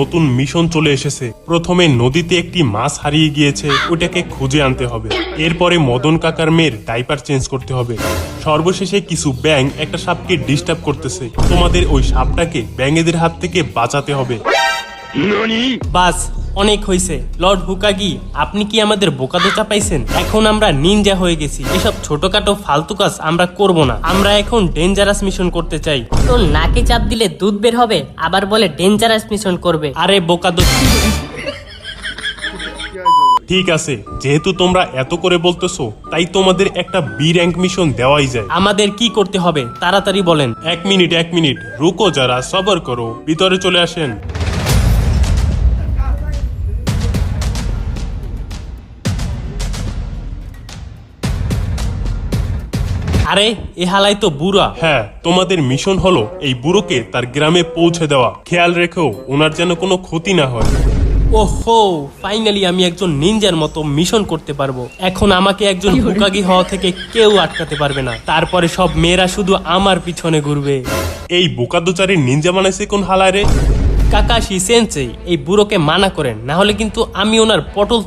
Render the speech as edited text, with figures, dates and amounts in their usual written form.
নতুন মিশন চলে এসেছে। প্রথমে নদীতে একটি মাছ হারিয়ে গিয়েছে, ওটাকে খুঁজে আনতে হবে। এরপরে মদন কাকার মেয়ের ডাইপার চেঞ্জ করতে হবে। সর্বশেষে কিছু ব্যাঙ একটা সাপকে ডিস্টার্ব করতেছে। তোমাদের ওই সাপটাকে ব্যাঙেদের হাত থেকে বাঁচাতে হবে। বাস অনেক হয়েছে। লর্ড হুকাগি, আপনি কি আমাদের বোকাদোচা পাইছেন? এখন আমরা নিনজা হয়ে গেছি। এসব ছোটখাটো ফালতু কাজ আমরা করব না। আমরা এখন ডেঞ্জারাস মিশন করতে চাই। তোর নাকে চাপ দিলে দুধ বের হবে, আবার বলে ডেঞ্জারাস মিশন করবে। আরে বোকাদোচা। ঠিক আছে, যেহেতু তোমরা এত করে বলতেছো, তাই তোমাদের একটা বি র্যাঙ্ক মিশন দেওয়াই যায়। আমাদের কি করতে হবে তাড়াতাড়ি বলেন। এক মিনিট, রুকো যারা, সবর করো, ভিতরে চলে আসেন। আরে এ হালাই তো বুড়া। হ্যাঁ, তোমাদের মিশন হলো এই বুড়োকে তার গ্রামে পৌঁছে দেওয়া। খেয়াল রেখো ওনার যেন কোনো ক্ষতি না হয়। ওহো, ফাইনালি আমি একজন নিনজার মতো মিশন করতে পারবো। এখন আমাকে একজন হুকাগি হওয়া থেকে কেউ আটকাতে পারবে না। তারপরে সব মেয়েরা শুধু আমার পিছনে ঘুরবে। এই বোকাদোচারের নিনজা বানাইছে কোন হালায় রে? কাকাশি সেন্সেই এই বুড়োকে মানা করেন, না হলে কিন্তু আমি ওনার পটল